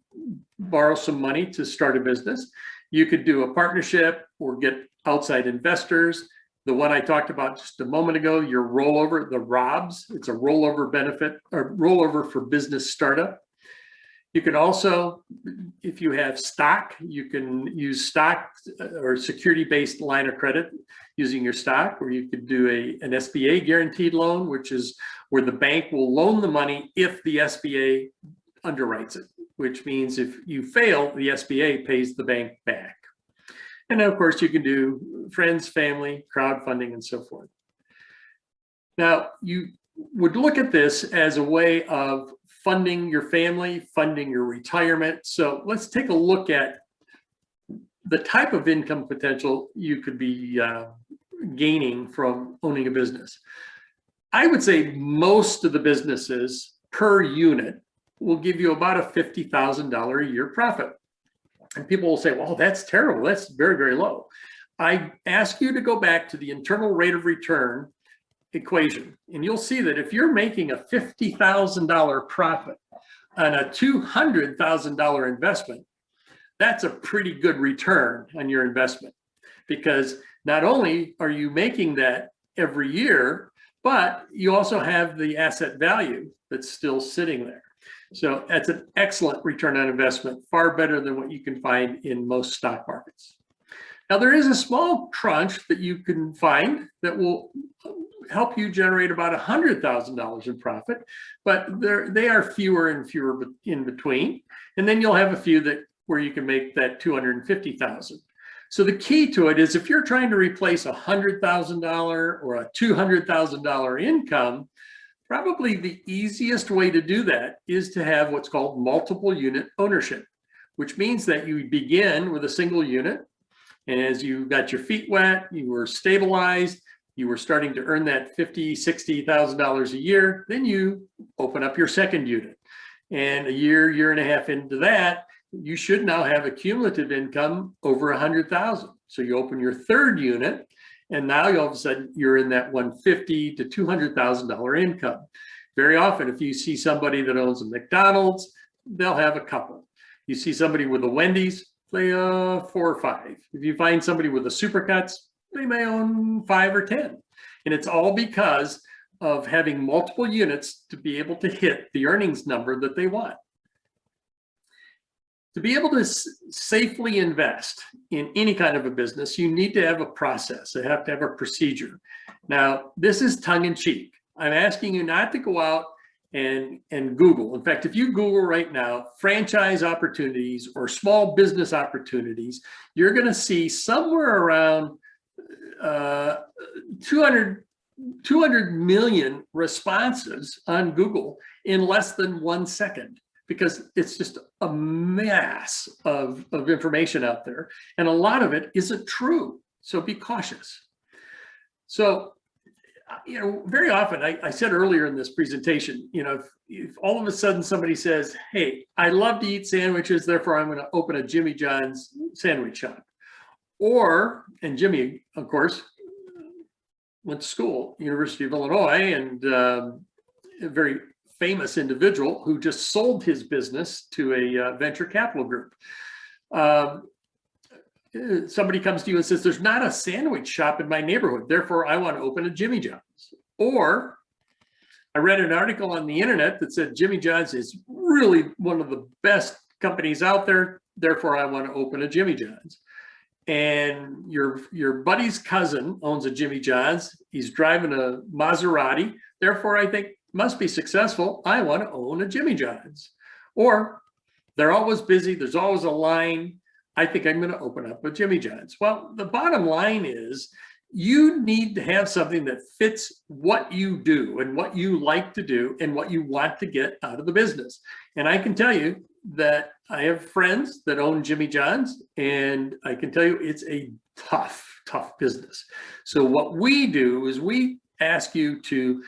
borrow some money to start a business. You could do a partnership or get outside investors. The one I talked about just a moment ago, your rollover, the ROBS, it's a rollover benefit or rollover for business startup. You can also, if you have stock, you can use stock or security-based line of credit using your stock, or you could do an SBA guaranteed loan, which is where the bank will loan the money if the SBA underwrites it, which means if you fail, the SBA pays the bank back. And then, of course, you can do friends, family, crowdfunding, and so forth. Now, you would look at this as a way of funding your family, funding your retirement. So let's take a look at the type of income potential you could be gaining from owning a business. I would say most of the businesses per unit will give you about a $50,000 a year profit. And people will say, well, that's terrible. That's very, very low. I ask you to go back to the internal rate of return equation, and you'll see that if you're making a $50,000 profit on a $200,000 investment, that's a pretty good return on your investment, because not only are you making that every year, but you also have the asset value that's still sitting there. So that's an excellent return on investment, far better than what you can find in most stock markets. Now, there is a small tranche that you can find that will help you generate about $100,000 in profit, but they are fewer and fewer in between. And then you'll have a few where you can make that $250,000. So the key to it is, if you're trying to replace a $100,000 or a $200,000 income, probably the easiest way to do that is to have what's called multiple unit ownership, which means that you begin with a single unit. And as you got your feet wet, you were stabilized, you were starting to earn that $50,000, $60,000 a year, then you open up your second unit. And a year and a half into that, you should now have a cumulative income over 100,000. So you open your third unit, and now all of a sudden you're in that $150,000 to $200,000 income. Very often, if you see somebody that owns a McDonald's, they'll have a couple. You see somebody with a Wendy's, they 4 or 5. If you find somebody with a Supercuts, they may own 5 or 10. And it's all because of having multiple units to be able to hit the earnings number that they want. To be able to safely invest in any kind of a business, you need to have a process. You have to have a procedure. Now, this is tongue in cheek. I'm asking you not to go out and Google. In fact, if you Google right now, franchise opportunities or small business opportunities, you're going to see somewhere around 200 million responses on Google in less than 1 second, because it's just a mass of information out there. And a lot of it isn't true. So be cautious. So, very often, I said earlier in this presentation, if all of a sudden somebody says, hey, I love to eat sandwiches, therefore I'm going to open a Jimmy John's sandwich shop. And Jimmy, of course, went to school, University of Illinois, and a very famous individual who just sold his business to a venture capital group. Somebody comes to you and says, there's not a sandwich shop in my neighborhood, therefore I want to open a Jimmy John's. Or I read an article on the internet that said Jimmy John's is really one of the best companies out there, therefore I want to open a Jimmy John's. And your buddy's cousin owns a Jimmy John's, he's driving a Maserati, therefore I think must be successful, I want to own a Jimmy John's. Or they're always busy, there's always a line, I think I'm going to open up a Jimmy John's. Well, the bottom line is you need to have something that fits what you do and what you like to do and what you want to get out of the business. And I can tell you that I have friends that own Jimmy John's, and I can tell you it's a tough business. So what we do is we ask you to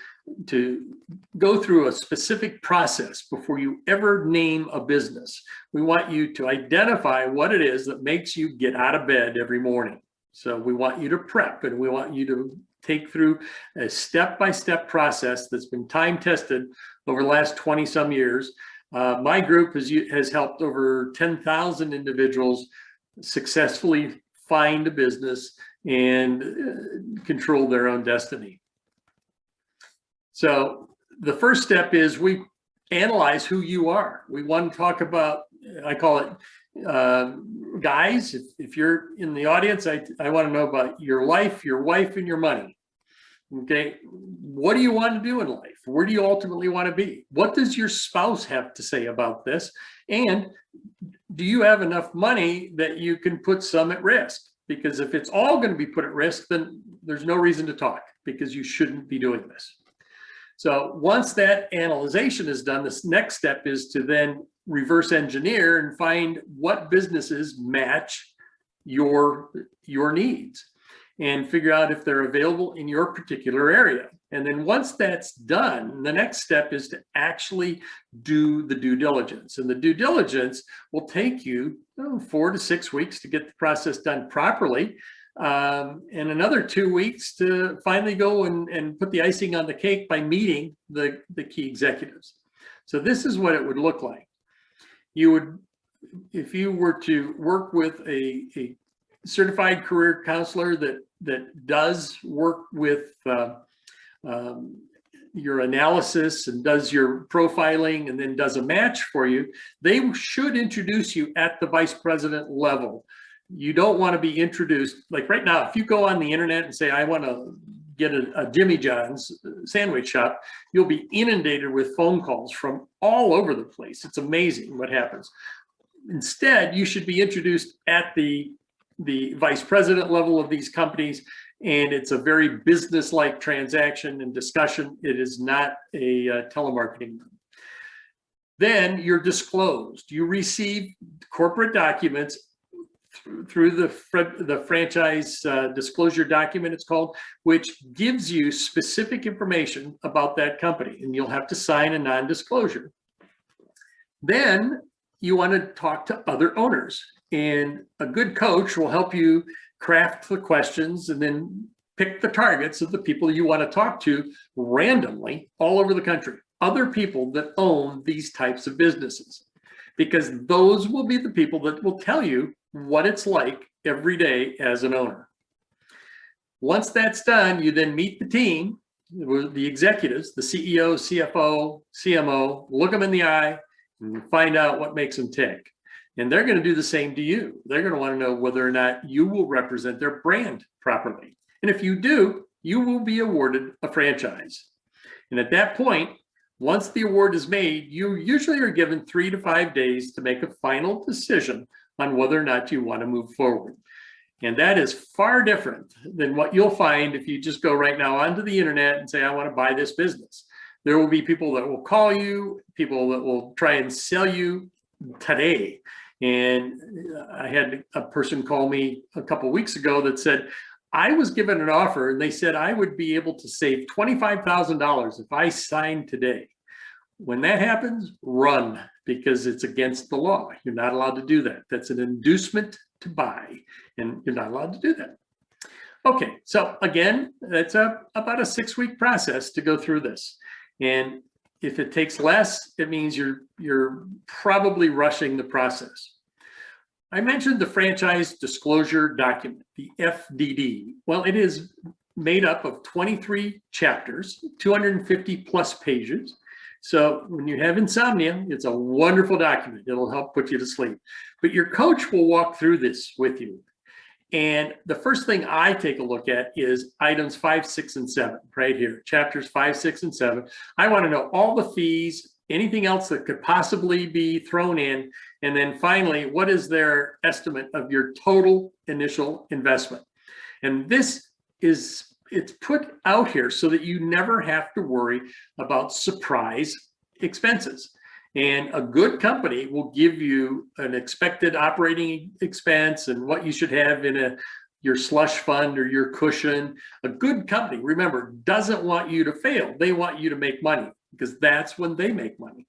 go through a specific process before you ever name a business. We want you to identify what it is that makes you get out of bed every morning. So we want you to prep, and we want you to take through a step-by-step process that's been time tested over the last 20 some years. My group has helped over 10,000 individuals successfully find a business and control their own destiny. So the first step is we analyze who you are. We want to talk about, I call it, guys, if you're in the audience, I want to know about your life, your wife, and your money. Okay, what do you want to do in life? Where do you ultimately want to be? What does your spouse have to say about this? And do you have enough money that you can put some at risk? Because if it's all going to be put at risk, then there's no reason to talk, because you shouldn't be doing this. So once that analyzation is done, this next step is to then reverse engineer and find what businesses match your needs and figure out if they're available in your particular area. And then once that's done, the next step is to actually do the due diligence. And the due diligence will take you 4 to 6 weeks to get the process done properly, and another 2 weeks to finally go and put the icing on the cake by meeting the key executives. So this is what it would look like. You would, if you were to work with a certified career counselor that does work with your analysis and does your profiling and then does a match for you, they should introduce you at the vice president level. You don't want to be introduced, like right now, if you go on the internet and say, I want to get a Jimmy John's sandwich shop, you'll be inundated with phone calls from all over the place. It's amazing what happens. Instead, you should be introduced at the vice president level of these companies, and it's a very business-like transaction and discussion. It is not a telemarketing. Then you're disclosed. You receive corporate documents through the franchise disclosure document, it's called, which gives you specific information about that company, and you'll have to sign a non-disclosure. Then you want to talk to other owners, and a good coach will help you craft the questions and then pick the targets of the people you want to talk to randomly all over the country, other people that own these types of businesses, because those will be the people that will tell you what it's like every day as an owner. Once that's done, you then meet the team, the executives, the CEO, CFO, CMO, look them in the eye and find out what makes them tick. And they're going to do the same to you. They're going to want to know whether or not you will represent their brand properly. And if you do, you will be awarded a franchise. And at that point, once the award is made, you usually are given 3 to 5 days to make a final decision on whether or not you want to move forward. And that is far different than what you'll find if you just go right now onto the internet and say, I want to buy this business. There will be people that will call you, people that will try and sell you today. And I had a person call me a couple of weeks ago that said, I was given an offer and they said I would be able to save $25,000 if I signed today. When that happens, run, because it's against the law. You're not allowed to do that. That's an inducement to buy, and you're not allowed to do that. Okay, so again, that's about a 6-week process to go through this. And if it takes less, it means you're probably rushing the process. I mentioned the franchise disclosure document, the FDD. Well, it is made up of 23 chapters, 250 plus pages. So when you have insomnia, it's a wonderful document. It'll help put you to sleep. But your coach will walk through this with you. And the first thing I take a look at is items 5, 6, and 7 right here, chapters 5, 6, and 7. I want to know all the fees, anything else that could possibly be thrown in. And then finally, what is their estimate of your total initial investment? And this it's put out here so that you never have to worry about surprise expenses. And a good company will give you an expected operating expense and what you should have in your slush fund or your cushion. A good company, remember, doesn't want you to fail. They want you to make money because that's when they make money.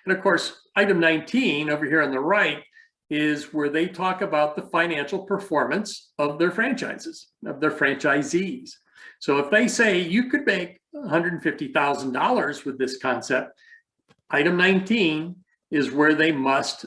And of course, item 19 over here on the right is where they talk about the financial performance of their franchises, of their franchisees. So if they say you could make $150,000 with this concept, item 19 is where they must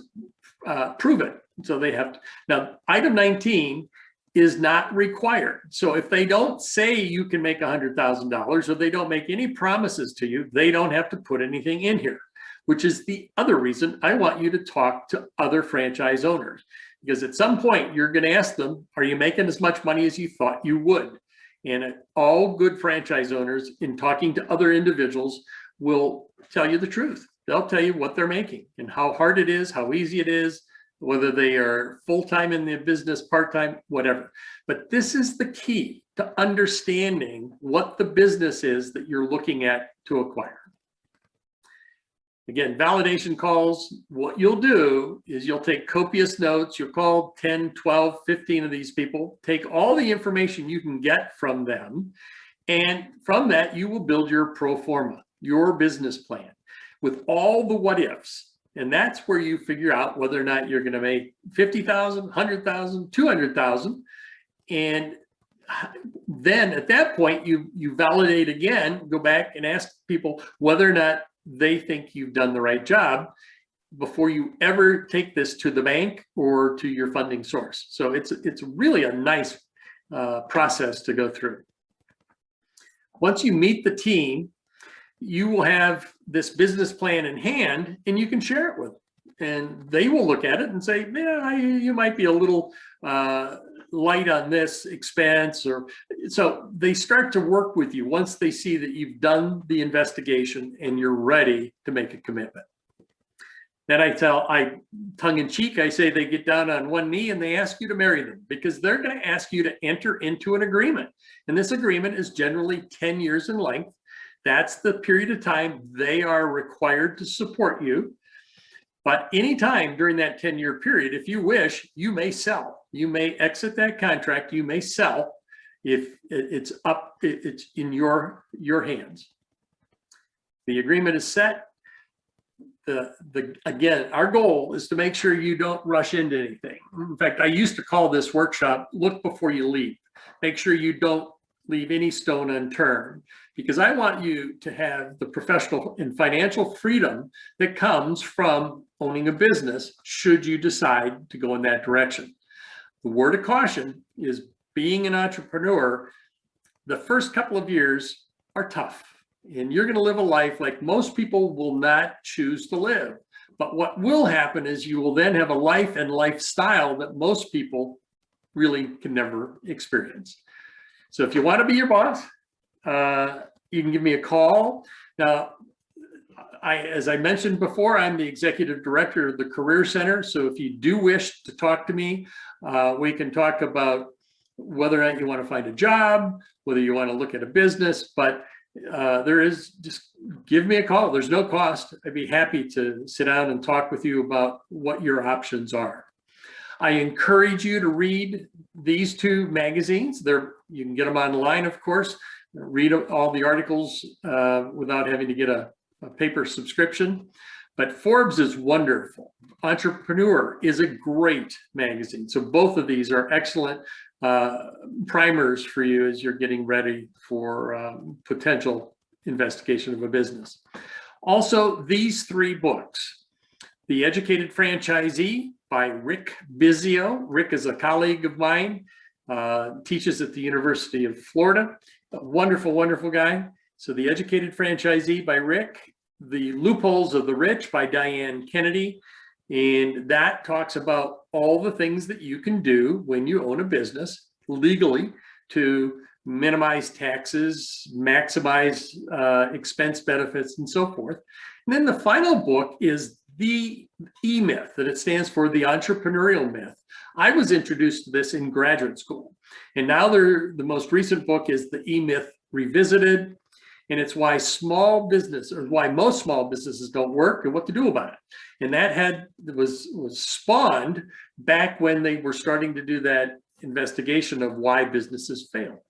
prove it. So they have to. Now, item 19 is not required. So if they don't say you can make $100,000 or they don't make any promises to you, they don't have to put anything in here, which is the other reason I want you to talk to other franchise owners. Because at some point you're going to ask them, are you making as much money as you thought you would? And all good franchise owners, in talking to other individuals, will tell you the truth. They'll tell you what they're making and how hard it is, how easy it is, whether they are full-time in the business, part-time, whatever. But this is the key to understanding what the business is that you're looking at to acquire. Again, validation calls, what you'll do is you'll take copious notes. You'll call 10, 12, 15 of these people, take all the information you can get from them, and from that, you will build your pro forma, your business plan with all the what ifs. And that's where you figure out whether or not you're going to make 50,000, 100,000, 200,000. And then at that point, you validate again, go back and ask people whether or not they think you've done the right job before you ever take this to the bank or to your funding source. So it's really a nice process to go through. Once you meet the team, you will have this business plan in hand and you can share it with them. And they will look at it and say, yeah, you might be a little light on this expense. Or so they start to work with you once they see that you've done the investigation and you're ready to make a commitment. Then I tongue in cheek, I say they get down on one knee and they ask you to marry them, because they're going to ask you to enter into an agreement. And this agreement is generally 10 years in length. That's the period of time they are required to support you. But anytime during that 10-year period, if you wish, you may sell. You may exit that contract. You may sell if it's in your hands. The agreement is set. Again, our goal is to make sure you don't rush into anything. In fact, I used to call this workshop, look before you leap. Make sure you don't leave any stone unturned, because I want you to have the professional and financial freedom that comes from owning a business should you decide to go in that direction. The word of caution is, being an entrepreneur, the first couple of years are tough, and you're going to live a life like most people will not choose to live. But what will happen is you will then have a life and lifestyle that most people really can never experience. So if you want to be your boss, you can give me a call. Now, as I mentioned before, I'm the executive director of the Career Center. So if you do wish to talk to me, we can talk about whether or not you want to find a job, whether you want to look at a business, but just give me a call. There's no cost. I'd be happy to sit down and talk with you about what your options are. I encourage you to read these two magazines. You can get them online, of course. Read all the articles without having to get a paper subscription. But Forbes is wonderful. Entrepreneur is a great magazine. So both of these are excellent primers for you as you're getting ready for potential investigation of a business. Also, these three books: The Educated Franchisee by Rick Bizio. Rick is a colleague of mine, teaches at the University of Florida. A wonderful, wonderful guy. So The Educated Franchisee by Rick. The Loopholes of the Rich by Diane Kennedy. And that talks about all the things that you can do when you own a business legally to minimize taxes, maximize expense benefits, and so forth. And then the final book is The E-Myth, and it stands for the entrepreneurial myth. I was introduced to this in graduate school. And now the most recent book is The E-Myth Revisited, and it's why most small businesses don't work and what to do about it. And that was spawned back when they were starting to do that investigation of why businesses fail.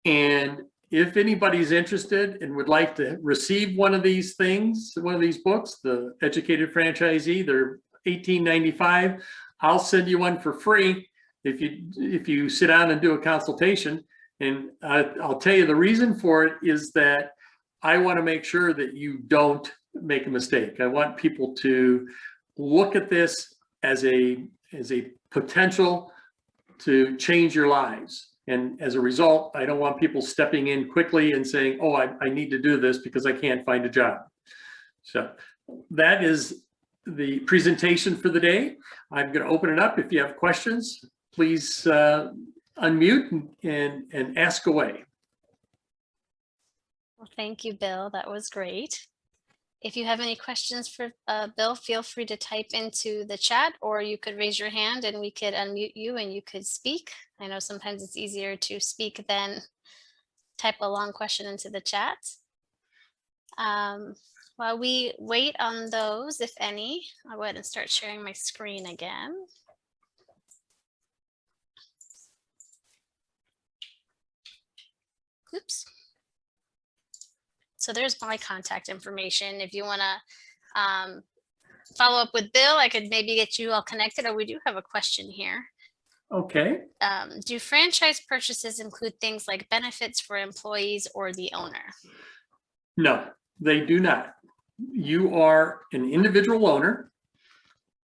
And if anybody's interested and would like to receive one of these books, the Educated Franchisee, they're $18.95. I'll send you one for free if you sit down and do a consultation. And I'll tell you the reason for it is that I want to make sure that you don't make a mistake. I want people to look at this as a potential to change your lives. And as a result, I don't want people stepping in quickly and saying, oh, I need to do this because I can't find a job. So that is the presentation for the day. I'm going to open it up. If you have questions, please unmute and ask away. Well, thank you, Bill. That was great. If you have any questions for Bill, feel free to type into the chat, or you could raise your hand and we could unmute you and you could speak. I know sometimes it's easier to speak than type a long question into the chat. While we wait on those, if any, I'll go ahead and start sharing my screen again. Oops. So there's my contact information. If you want to follow up with Bill, I could maybe get you all connected, or we do have a question here. Okay. Do franchise purchases include things like benefits for employees or the owner? No, they do not. You are an individual owner,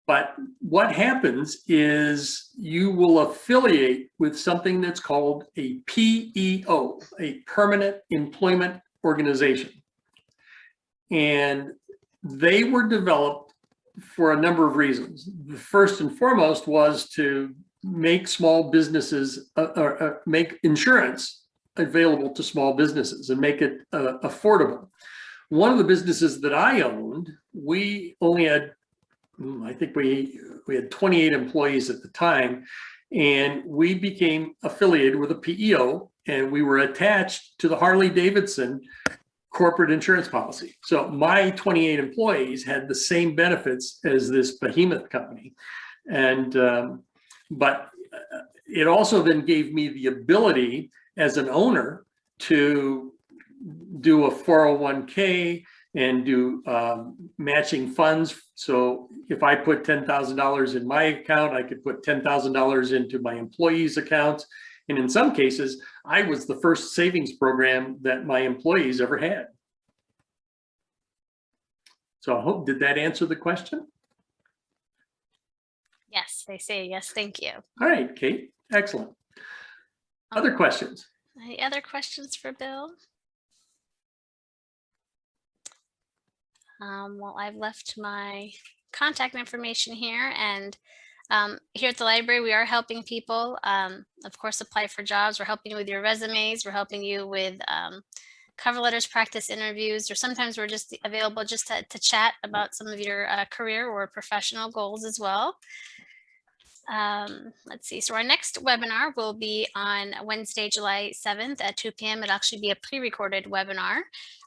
but what happens is you will affiliate with something that's called a PEO, a permanent employment organization. And they were developed for a number of reasons. The first and foremost was to make small businesses, make insurance available to small businesses and make it affordable. One of the businesses that I owned, we only had, I think we had 28 employees at the time, and we became affiliated with a PEO, and we were attached to the Harley-Davidson corporate insurance policy. So my 28 employees had the same benefits as this behemoth company. And, but it also then gave me the ability as an owner to do a 401k and do matching funds. So if I put $10,000 in my account, I could put $10,000 into my employees' accounts. And in some cases, I was the first savings program that my employees ever had. So I hope, did that answer the question? Yes, they say yes, thank you. All right, Kate, excellent. Other questions? Any other questions for Bill? Well, I've left my contact information here, and here at the library, we are helping people, of course, apply for jobs. We're helping you with your resumes. We're helping you with cover letters, practice interviews, or sometimes we're just available just to chat about some of your career or professional goals as well. Let's see. So our next webinar will be on Wednesday, July 7th at 2 p.m. It'll actually be a pre-recorded webinar.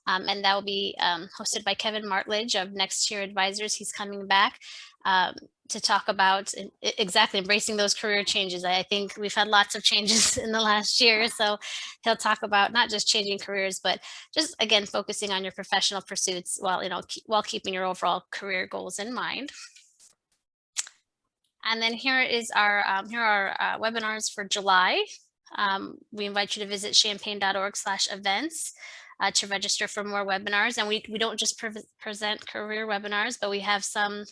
And that will be hosted by Kevin Martledge of Next Year Advisors. He's coming back to talk about exactly embracing those career changes. I think we've had lots of changes in the last year. So he'll talk about not just changing careers, but just, again, focusing on your professional pursuits while, while keeping your overall career goals in mind. And then here are webinars for July. We invite you to visit champaign.org/events to register for more webinars. And we don't just present career webinars, but we have some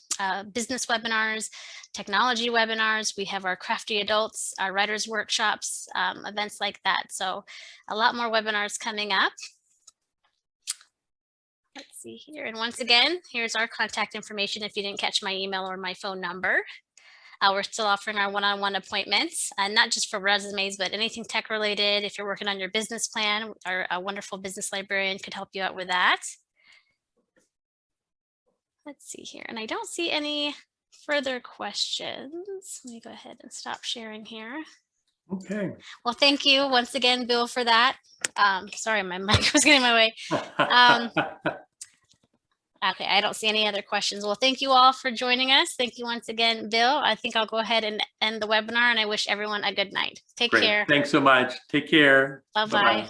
business webinars, technology webinars. We have our crafty adults, our writers workshops, events like that. So a lot more webinars coming up. Let's see here. And once again, here's our contact information if you didn't catch my email or my phone number. We're still offering our one-on-one appointments, not just for resumes, but anything tech related. If you're working on your business plan, our wonderful business librarian could help you out with that. Let's see here. And I don't see any further questions. Let me go ahead and stop sharing here. Okay. Well, thank you once again, Bill, for that. Sorry, my mic was getting in my way. Um, Okay, I don't see any other questions. Well, thank you all for joining us. Thank you once again, Bill. I think I'll go ahead and end the webinar, and I wish everyone a good night. Take Great. care. Thanks so much. Take care. Bye-bye. Bye-bye.